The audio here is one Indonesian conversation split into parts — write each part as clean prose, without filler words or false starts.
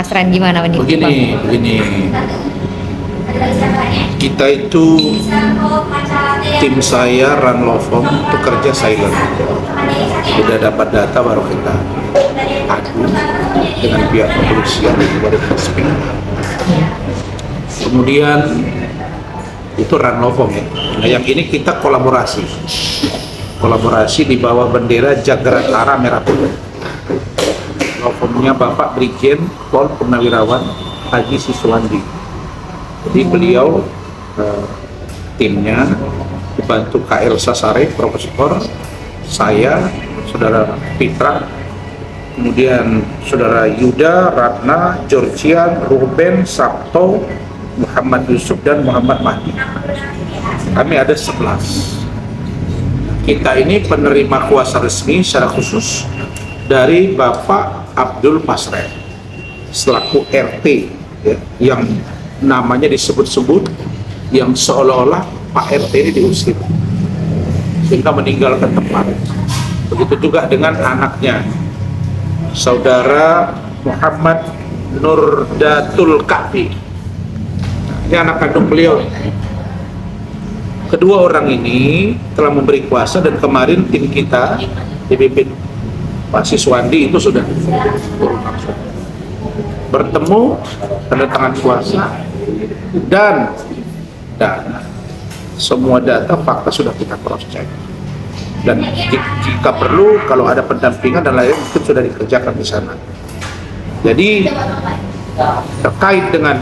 Pasren gimana nih? Begini. Kita itu tim saya Run Lofom itu kerja silent. Sudah dapat data baru kita adu dengan pihak kepolisian dan SPK. Kemudian itu Run Lofom ya. Nah yang ini kita kolaborasi di bawah bendera Jagarantara Merah Putih. Lofomnya Bapak Brigjen Pol Purnawirawan Haji Siswandi. Jadi beliau timnya dibantu KL Sasare, Profesor, saya, Saudara Pitra, kemudian Saudara Yuda, Ratna, Georgian, Ruben, Sabto, Muhammad Yusuf, dan Muhammad Mahdi. Kami ada 11. Kita ini penerima kuasa resmi secara khusus dari Bapak Abdul Pasren selaku RT ya, yang namanya disebut-sebut yang seolah-olah Pak RT ini diusir sehingga meninggalkan tempat. Begitu juga dengan anaknya Saudara Muhammad Nurdatul Kahfi. Ini anak kandung beliau. Kedua orang ini telah memberi kuasa dan kemarin tim kita dipimpin Pak Siswandi itu sudah bertemu, tanda tangan kuasa dan semua data fakta sudah kita cross check, dan jika perlu kalau ada pendampingan dan lain mungkin sudah dikerjakan di sana. Jadi terkait dengan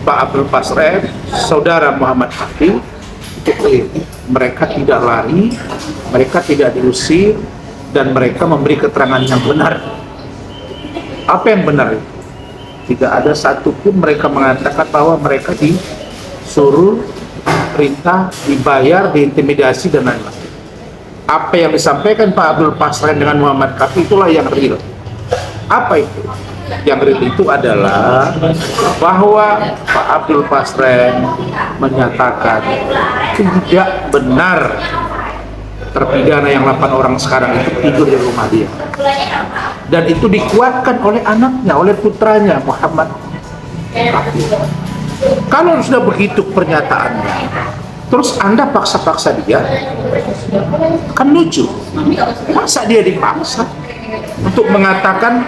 Pak Abdul Pasren, Saudara Muhammad Hafiz, mereka tidak lari, mereka tidak diusir, dan mereka memberi keterangan yang benar. Apa yang benar? Tidak ada satupun mereka mengatakan bahwa mereka disuruh, perintah, dibayar, diintimidasi, dan lain-lain. Apa yang disampaikan Pak Abdul Pasren dengan Muhammad Hafiz itulah yang real. Apa itu? Yang real itu adalah bahwa Pak Abdul Pasren menyatakan tidak benar terpidana yang 8 orang sekarang itu tidur di rumah dia, dan itu dikuatkan oleh anaknya, oleh putranya Muhammad Hafiz. Kalau sudah begitu pernyataannya, terus Anda paksa-paksa dia, kan lucu. Masa dia dipaksa untuk mengatakan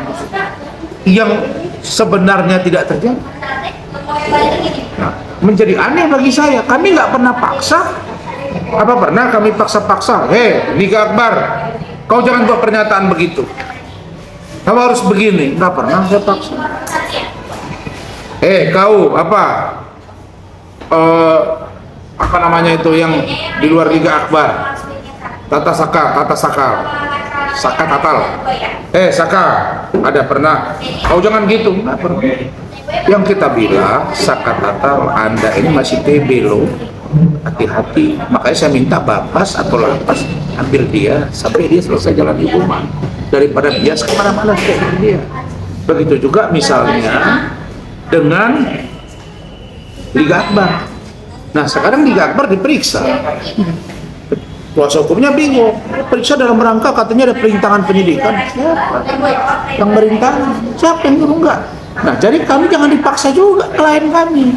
yang sebenarnya tidak terjadi? Nah, menjadi aneh bagi saya. Kami nggak pernah paksa. Apa pernah kami paksa-paksa? Hei, Liga Akbar, kau jangan buat pernyataan begitu. Kau harus begini. Nggak pernah saya paksa. Kau apa namanya itu yang di luar Liga Akbar? Tata Sakal. Saka Tatal. Saka, ada pernah? Kau jangan gitu. Nggak pernah. Yang kita bilang, Saka Tatal, Anda ini masih TB loh. Hati-hati. Makanya saya minta Bapas atau Lapas ambil dia sampai dia selesai jalan hukuman, daripada bias kemana-mana kayak dia. Begitu juga misalnya dengan Liga Akbar. Nah sekarang Liga Akbar diperiksa, kuasa hukumnya bingung. Periksa dalam rangka katanya ada perintangan penyidikan. Siapa yang merintah? Siapa yang nyuruh? Enggak. Nah jadi kami jangan dipaksa juga klien kami,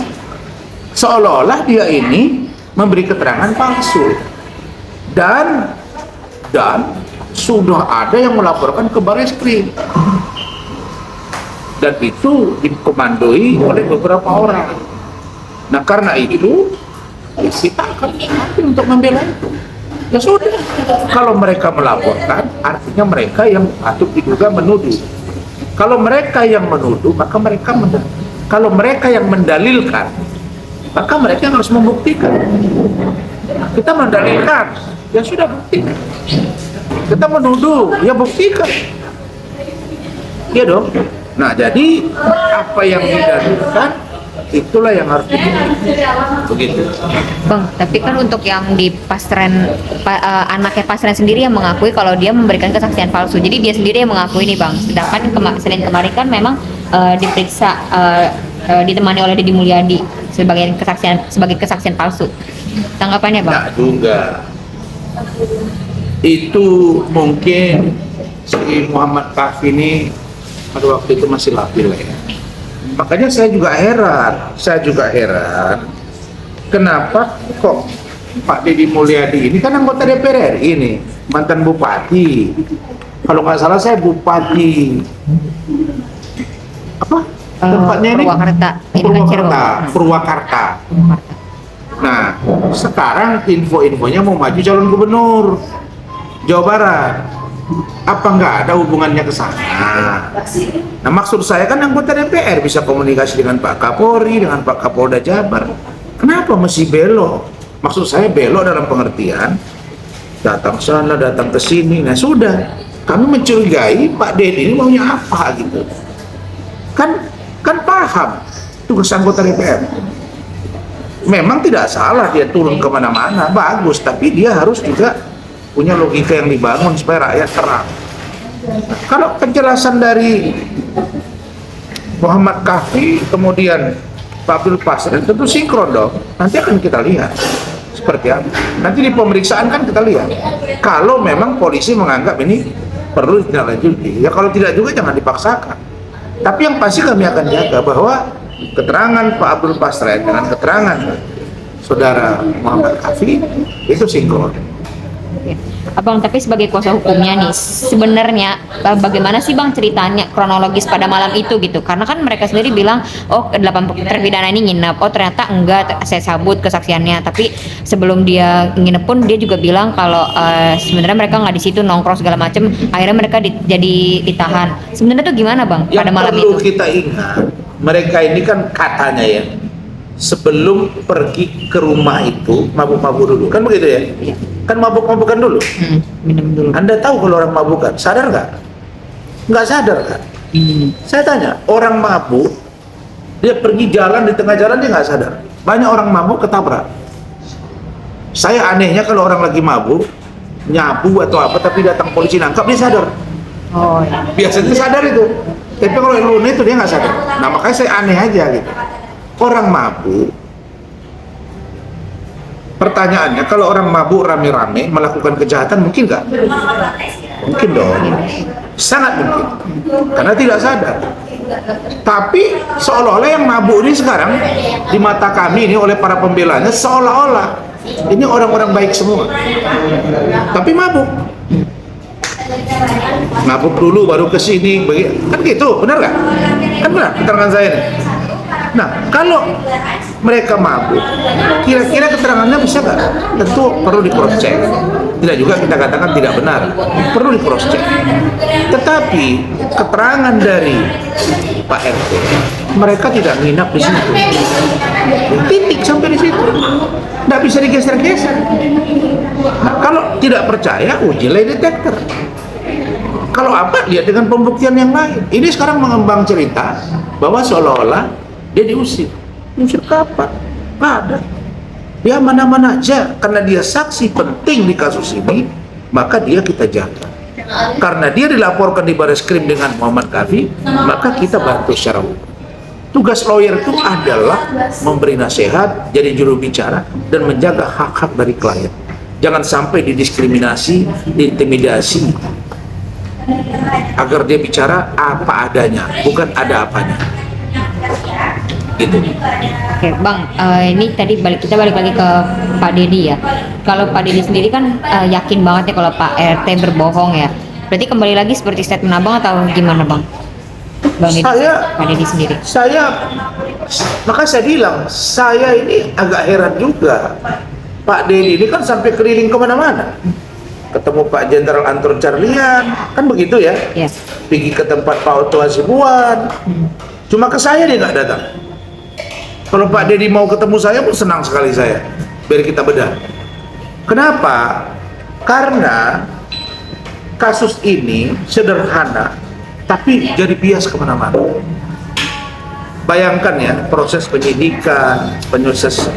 seolah-olah dia ini memberi keterangan palsu, dan sudah ada yang melaporkan ke Barreskrim, dan itu dikomandoi oleh beberapa orang. Nah karena itu kita akan ambil untuk membela itu. Ya sudah, kalau mereka melaporkan artinya mereka yang patut diduga menuduh. Kalau mereka yang menuduh maka mereka kalau mereka yang mendalilkan maka mereka harus membuktikan. Kita mendalilkan, ya sudah buktikan. Kita menuduh, ya buktikan. Ya dong. Nah jadi apa yang didalilkan itulah yang harus begitu. Bang, tapi kan untuk yang di Pasren, anaknya Pasren sendiri yang mengakui kalau dia memberikan kesaksian palsu. Jadi dia sendiri yang mengakui nih Bang. Sedangkan Senin kemarin kan memang diperiksa ditemani oleh Deddy Mulyadi sebagai kesaksian palsu. Tanggapannya Bang? Nah juga itu mungkin si Muhammad Kahfi ini pada waktu itu masih labil ya. Makanya saya juga heran kenapa kok Pak Deddy Mulyadi ini kan anggota DPR RI ini, mantan bupati. Kalau nggak salah saya bupati apa tempatnya ini? Purwakarta. Ini kan Cirebon. Purwakarta. Nah, sekarang info-infonya mau maju calon gubernur Jawa Barat. Apa nggak ada hubungannya ke sana? Nah, maksud saya kan anggota DPR bisa komunikasi dengan Pak Kapolri, dengan Pak Kapolda Jabar. Kenapa mesti belok? Maksud saya belok dalam pengertian datang sana, datang ke sini. Nah, sudah. Kami mencurigai Pak Deddy ini maunya apa gitu. Kan paham tugas anggota DPR. Memang tidak salah dia turun kemana-mana, bagus, tapi dia harus juga punya logika yang dibangun supaya rakyat terang. Kalau penjelasan dari Muhammad Kahfi kemudian Pak Abdul Pasren tentu sinkron dong. Nanti akan kita lihat seperti apa. Nanti di pemeriksaan kan kita lihat. Kalau memang polisi menganggap ini perlu ditindaklanjuti, ya kalau tidak juga jangan dipaksakan. Tapi yang pasti kami akan jaga bahwa keterangan Pak Abdul Pasren dengan keterangan saudara Muhammad Kahfi itu sinkron. Abang, tapi sebagai kuasa hukumnya nih, sebenarnya bagaimana sih Bang ceritanya kronologis pada malam itu gitu? Karena kan mereka sendiri bilang, oh 8 terpidana ini nginep, oh ternyata enggak, saya sabut kesaksiannya. Tapi sebelum dia nginep pun dia juga bilang kalau sebenarnya mereka nggak di situ nongkrong segala macem, akhirnya mereka jadi ditahan. Sebenarnya tuh gimana Bang pada malam itu? Yang perlu kita ingat, mereka ini kan katanya ya, sebelum pergi ke rumah itu mabuk-mabuk dulu, kan begitu ya? Iya. Kan mabuk-mabukan dulu. Minum dulu. Anda tahu kalau orang mabukan, sadar nggak? Nggak sadar kan? Saya tanya, orang mabuk, dia pergi jalan, di tengah jalan dia nggak sadar. Banyak orang mabuk ketabrak. Saya anehnya kalau orang lagi mabuk, nyabu atau apa, tapi datang polisi nangkap, dia sadar. Oh ya. Biasanya sadar itu. Tapi kalau lu itu dia nggak sadar. Nah makanya saya aneh aja gitu. Orang mabuk, pertanyaannya, kalau orang mabuk rame-rame melakukan kejahatan mungkin nggak? Mungkin dong, sangat mungkin, karena tidak sadar. Tapi seolah-olah yang mabuk ini sekarang di mata kami ini oleh para pembelanya seolah-olah ini orang-orang baik semua, tapi mabuk dulu baru ke sini, kan gitu, benar nggak? Kan benar keterangan saya nih. Nah, kalau mereka mabuk, kira-kira keterangannya bisa nggak? Tentu perlu di cross check. Tidak juga kita katakan tidak benar, perlu di cross check. Tetapi keterangan dari Pak RT, mereka tidak nginap di situ. Titik sampai di situ, nggak bisa digeser-geser. Nah, kalau tidak percaya, uji lie detector. Kalau apa, lihat dengan pembuktian yang lain. Ini sekarang mengembang cerita bahwa seolah-olah dia diusir. Diusir kapan? Nggak ada. Dia mana-mana aja. Karena dia saksi penting di kasus ini, maka dia kita jaga. Karena dia dilaporkan di Barreskrim dengan Muhammad Kahfi, maka kita bantu secara hukum. Tugas lawyer itu adalah memberi nasihat, jadi juru bicara, dan menjaga hak-hak dari klien. Jangan sampai didiskriminasi, diintimidasi, agar dia bicara apa adanya, bukan ada apanya. Gitu. Oke Bang, ini tadi kita balik lagi ke Pak Deddy ya. Kalau Pak Deddy sendiri kan yakin banget ya kalau Pak RT berbohong ya. Berarti kembali lagi seperti statement Abang atau gimana Bang? Bang Deddy, Pak Deddy sendiri. Maka saya bilang, saya ini agak heran juga. Pak Deddy ini kan sampai keliling kemana-mana. Ketemu Pak Jenderal Anton Carlian, kan begitu ya? Yes. Pergi ke tempat Pak Otto Hasibuan. Cuma ke saya dia nggak datang. Kalau Pak Deddy mau ketemu saya pun senang sekali saya. Biar kita bedah. Kenapa? Karena kasus ini sederhana, tapi jadi bias kemana-mana. Bayangkan ya, proses penyidikan, proses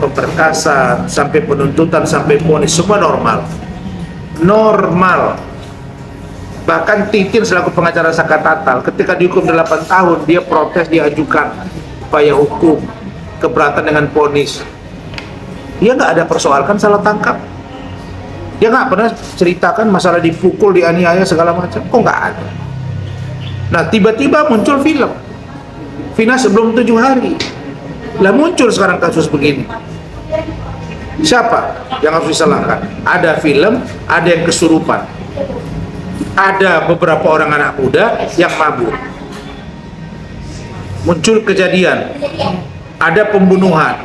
pemberkasan, sampai penuntutan, sampai vonis, semua normal. Bahkan Titin selaku pengacara Saka Tatal ketika dihukum 8 tahun, dia protes, diajukan upaya hukum keberatan dengan vonis. Dia nggak ada persoalkan salah tangkap. Dia nggak pernah ceritakan masalah dipukul, dianiaya segala macam. Kok nggak ada? Nah, tiba-tiba muncul film Vina sebelum 7 hari. Lah muncul sekarang kasus begini. Siapa yang harus disalahkan? Ada film, ada yang kesurupan. Ada beberapa orang anak muda yang mabuk. Muncul kejadian. Ada pembunuhan.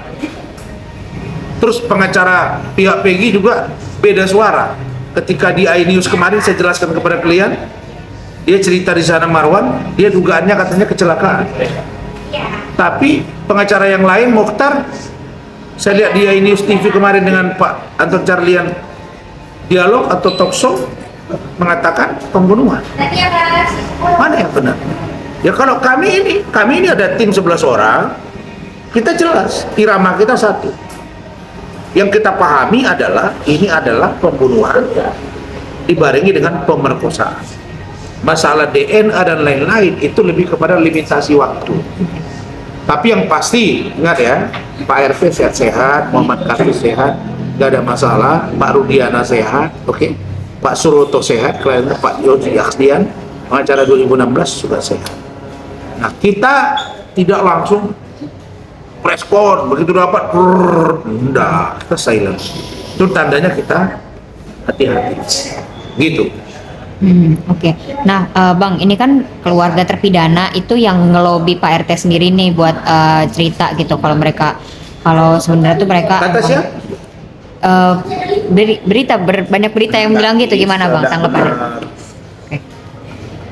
Terus pengacara pihak Peggy juga beda suara. Ketika di iNews kemarin saya jelaskan kepada kalian, dia cerita di sana Marwan, dia dugaannya katanya kecelakaan. Tapi pengacara yang lain, Mokhtar, saya lihat di iNews TV kemarin dengan Pak Anton Carlian dialog atau talk show mengatakan pembunuhan. Mana yang benar? Ya kalau kami ini ada tim 11 orang, kita jelas irama kita satu. Yang kita pahami adalah ini adalah pembunuhan dibarengi dengan pemerkosaan. Masalah DNA dan lain-lain itu lebih kepada limitasi waktu. Tapi yang pasti ingat ya, Pak RT sehat-sehat, Muhammad Kafir sehat, gak ada masalah, Pak Rudiana sehat, oke, Pak Suroto sehat, kliennya Pak Yogi Aksdian, pengacara 2016 juga sehat. Nah kita tidak langsung preskon begitu dapat, enggak, kita silent. Itu tandanya kita hati-hati, gitu. Oke. Nah, Bang, ini kan keluarga terpidana itu yang ngelobi Pak RT sendiri nih buat cerita gitu kalau sebenarnya tuh mereka Kata siapa? banyak berita yang bilang gitu, gimana Bang tanggapannya? Oke.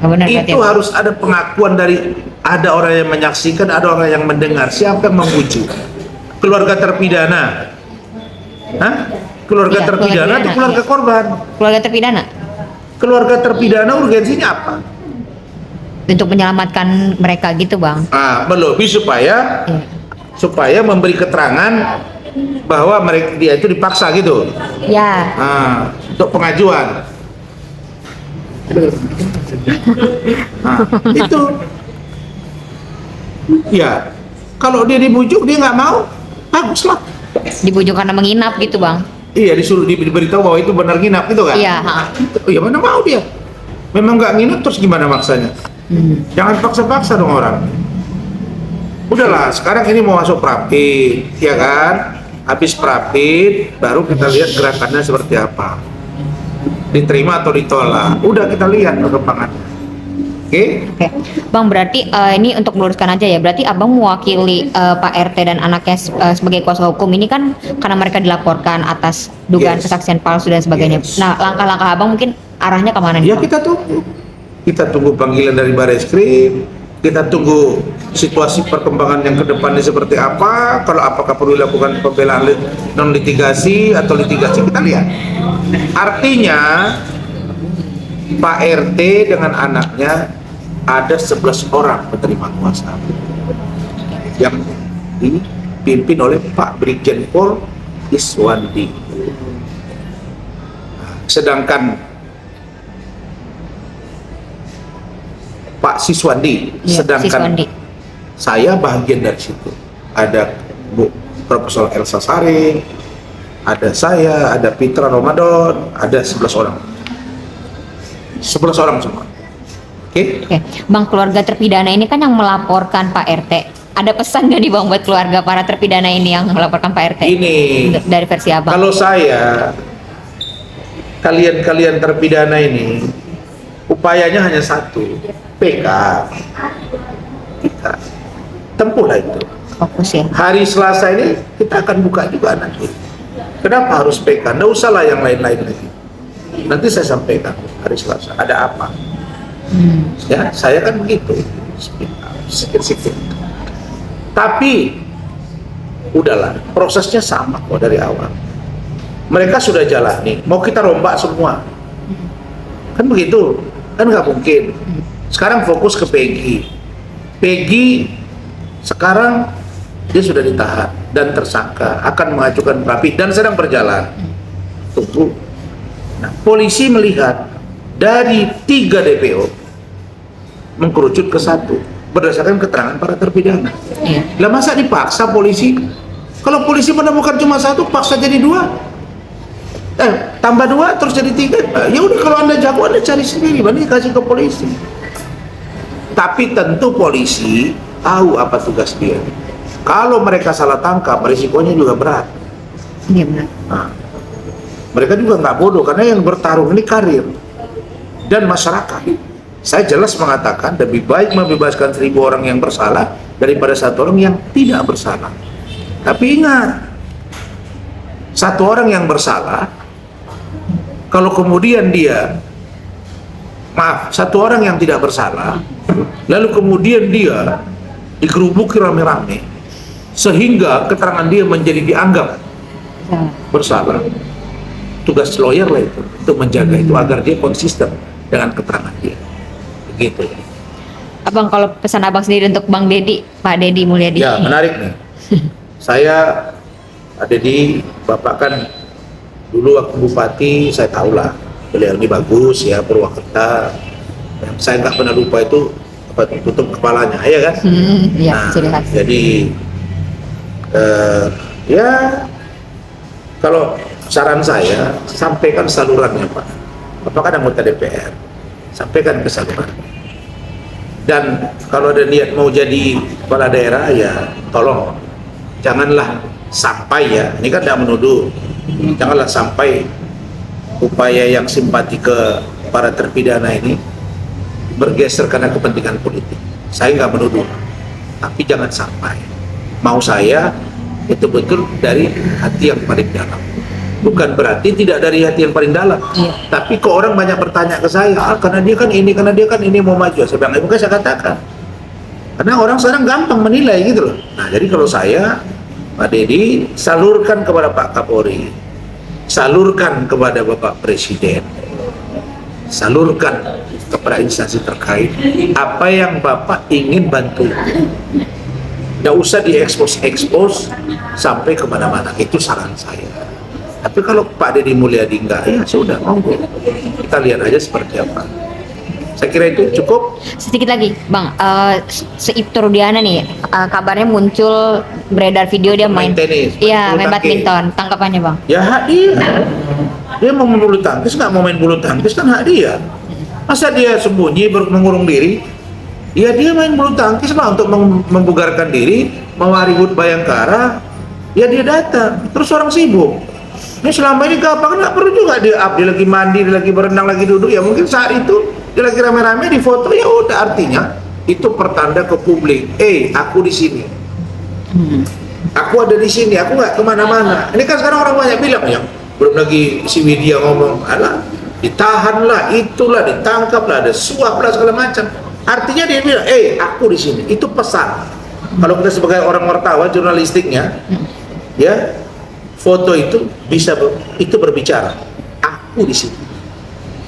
Nggak benar berarti Itu ya, Bang? harus ada pengakuan dari ada orang yang menyaksikan, ada orang yang mendengar. Siapa yang membujuk? Keluarga terpidana. Hah? Keluarga Iya, terpidana atau keluarga iya. korban? Keluarga terpidana Keluarga terpidana urgensinya apa? untuk menyelamatkan mereka gitu, Bang. Melobi supaya Iya. supaya memberi keterangan bahwa mereka dia itu dipaksa gitu. Ya, Untuk pengajuan. Itu ya kalau dia dibujuk dia nggak mau, baguslah. dibujuk karena menginap gitu, Bang. Iya, disuruh diberitahu bahwa itu benar nginap gitu kan? Iya, Ya mana mau dia? Memang nggak nginap terus gimana maksanya? Jangan paksa-paksa dong orang. Udahlah, sekarang ini mau masuk prapit, ya kan? Habis prapit, baru kita lihat gerakannya seperti apa. Diterima atau ditolak. Udah kita lihat perkembangannya. Oke? Oke, Bang, berarti ini untuk meluruskan aja ya. Berarti Abang mewakili Pak RT dan anaknya sebagai kuasa hukum ini kan karena mereka dilaporkan atas dugaan Yes. kesaksian palsu dan sebagainya. Yes. Nah, langkah-langkah Abang mungkin arahnya kemana nih, Ya Bang? kita tunggu. Kita tunggu panggilan dari Barreskrim. Kita tunggu situasi perkembangan yang ke depannya seperti apa. Kalau apakah perlu dilakukan pembelaan non litigasi atau litigasi, kita lihat. Artinya Pak RT dengan anaknya ada 11 orang penerima kuasa yang dipimpin oleh Pak Brigjen Pol Iswandi. Sedangkan Pak Siswandi, Iya, sedangkan Siswandi. saya bagian dari situ. Ada Bu Profesor Elsa Saring, ada saya, ada Pitra Ramadan, ada 11 orang. 11 orang semua. Oke? Oke, Bang, keluarga terpidana ini kan yang melaporkan Pak RT. Ada pesan nggak nih, Bang, buat keluarga para terpidana ini yang melaporkan Pak RT? Ini Dari versi Abang. kalau saya, kalian terpidana ini upayanya hanya satu, PK. Kita tempuhlah itu. Fokus ya. Hari Selasa ini kita akan buka juga nanti. Kenapa harus PK? Nggak usah lah yang lain-lain lagi. Nanti saya sampaikan hari Selasa ada apa. Ya, saya kan begitu. Sikit-sikit. Tapi udahlah, prosesnya sama kok dari awal. Mereka sudah jalani, mau kita rombak semua. Kan begitu? Kan nggak mungkin. Sekarang fokus ke Peggy. Peggy sekarang dia sudah ditahan dan tersangka, akan mengajukan prapit dan sedang berjalan. Tunggu. Nah, polisi melihat dari 3 DPO mengkerucut ke 1 berdasarkan keterangan para terpidana. Iya. Lah masa dipaksa polisi? Kalau polisi menemukan cuma 1, paksa jadi 2. Tambah 2 terus jadi 3. Ya udah, kalau Anda jago Anda cari sendiri, banding kasih ke polisi. Tapi tentu polisi tahu apa tugas dia. Kalau mereka salah tangkap, risikonya juga berat. Iya benar. Nah, mereka juga nggak bodoh karena yang bertarung ini karir dan masyarakat. Saya jelas mengatakan lebih baik membebaskan 1.000 orang yang bersalah daripada 1 orang yang tidak bersalah. Tapi ingat, 1 orang yang bersalah, kalau kemudian dia, 1 orang yang tidak bersalah, lalu kemudian dia dikerubuki rame-rame, sehingga keterangan dia menjadi dianggap bersalah. Tugas lawyer lah itu, untuk menjaga itu agar dia konsisten dengan keterangan dia. Begitu. Abang, kalau pesan abang sendiri untuk Bang Dedi, Pak Dedi Mulyadi. Ya, menarik nih. Saya, Pak Dedi, Bapak kan dulu waktu Bupati, saya tahulah beliau ini bagus ya, Purwakarta. Saya nggak pernah lupa itu tutup kepalanya, ya kan? Iya, Nah, ciri khas. jadi ya kalau saran saya, sampaikan salurannya Pak. Bapak kan anggota DPR, sampaikan ke saluran. Dan kalau ada niat mau jadi kepala daerah, ya tolong janganlah sampai, ya ini kan tidak menuduh, janganlah sampai upaya yang simpati ke para terpidana ini bergeser karena kepentingan politik. Saya nggak menuduh, tapi jangan sampai. Mau saya itu betul dari hati yang paling dalam. Bukan berarti tidak dari hati yang paling dalam. Iya. Tapi kok orang banyak bertanya ke saya, karena dia kan ini mau maju. Saya bilang, bukan, saya katakan. Karena orang sekarang gampang menilai gitu loh. Nah, jadi kalau saya, Pak Dedi, salurkan kepada Pak Kapolri, salurkan kepada Bapak Presiden, salurkan kepada instansi terkait apa yang Bapak ingin bantu. Nggak usah diekspos sampai kemana-mana. Itu saran saya. Tapi kalau Pak Dedi Mulyadi enggak, ya sudah, monggo. Kita lihat aja seperti apa. Saya kira itu cukup. Sedikit lagi, Bang. Seipto Rudiana nih, kabarnya muncul beredar video dia main tenis. Iya, main tangkis. badminton. Tangkapannya, Bang? Ya hak dia. Dia mau main bulu tangkis, nggak mau main bulu tangkis, kan hak dia. Masa dia sembunyi mengurung diri? Ya dia main bulu tangkis lah untuk membugarkan diri, mewari HUT Bayangkara. Ya dia datang, terus orang sibuk. Ini selama ini gampang, nggak perlu juga dia lagi mandi, dia lagi berenang, lagi duduk. Ya mungkin saat itu dia lagi rame-rame di foto, ya udah, artinya itu pertanda ke publik. Aku di sini, aku ada di sini, aku nggak kemana-mana. Ini kan sekarang orang banyak bilang, yang belum lagi si Widya ngomong, alah ditahan lah, itulah ditangkap lah, ada suap lah segala macam. Artinya dia bilang, aku di sini. Itu pesan. Kalau kita sebagai orang wartawan, jurnalistiknya, ya foto itu bisa itu berbicara. Aku di sini.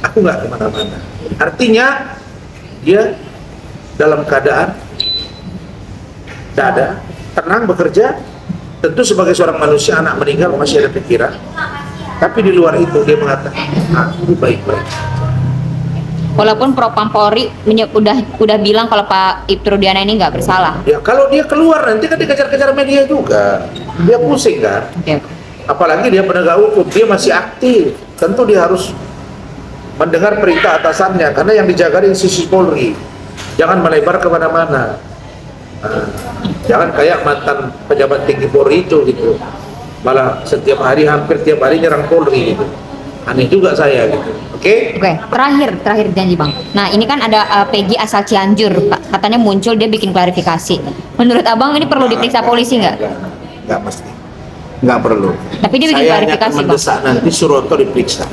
Aku nggak kemana-mana. Artinya dia dalam keadaan dada, tenang bekerja. Tentu sebagai seorang manusia, anak meninggal masih ada pikiran. Tapi di luar itu dia mengatakan, aku baik-baik. Walaupun Propam Polri udah bilang kalau Pak Ibtu Rudiana ini nggak bersalah. Ya kalau dia keluar nanti kan dikejar-kejar media juga. Dia pusing kan. Oke. Apalagi dia penegak hukum, dia masih aktif. Tentu dia harus mendengar perintah atasannya, karena yang dijaga di sisi Polri. Jangan melebar kemana-mana. Jangan kayak mantan pejabat tinggi Polri itu gitu. Malah hampir tiap hari nyerang Polri gitu. Aneh juga saya gitu. Oke? Terakhir janji, Bang. Nah, ini kan ada Peggy asal Cianjur, Pak. Katanya muncul, dia bikin klarifikasi. Menurut Abang ini perlu diperiksa polisi nggak? Nggak mesti. Nggak perlu. Tapi dia bikin Saya hanya klarifikasi, akan Bang. mendesak nanti Suroto diperiksa.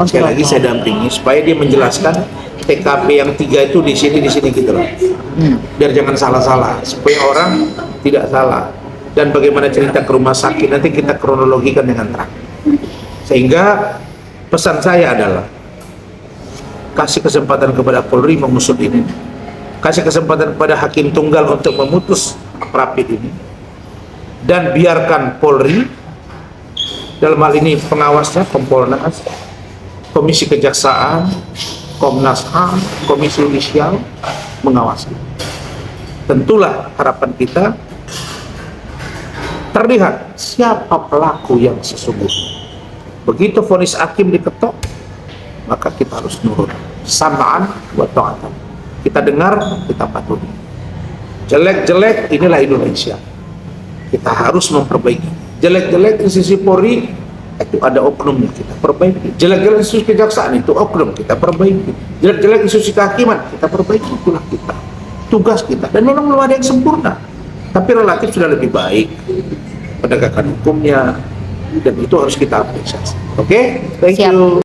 Sekali lagi saya dampingi supaya dia menjelaskan TKP yang 3 itu di sini gitu loh. Biar jangan salah-salah, supaya orang tidak salah. Dan bagaimana cerita ke rumah sakit nanti kita kronologikan dengan terang. Sehingga pesan saya adalah kasih kesempatan kepada Polri mengusut ini, kasih kesempatan kepada Hakim Tunggal untuk memutus Rapid ini, dan biarkan Polri, dalam hal ini pengawasnya Kompolnas, Komisi Kejaksaan, Komnas HAM, Komisi Yudisial mengawasi. Tentulah harapan kita terlihat siapa pelaku yang sesungguhnya. Begitu vonis hakim diketok, maka kita harus nurut. Sama'an wa ta'atan. kita dengar, kita patuhi. Jelek-jelek, inilah Indonesia. Kita harus memperbaiki. Jelek-jelek institusi Polri, itu ada oknumnya, kita perbaiki. Jelek-jelek institusi kejaksaan, itu oknum, kita perbaiki. Jelek-jelek institusi kehakiman, kita perbaiki. Itulah kita, tugas kita. Dan memang belum ada yang sempurna, tapi relatif sudah lebih baik penegakan hukumnya, dan itu harus kita apresiasi. Oke, thank Siap. you.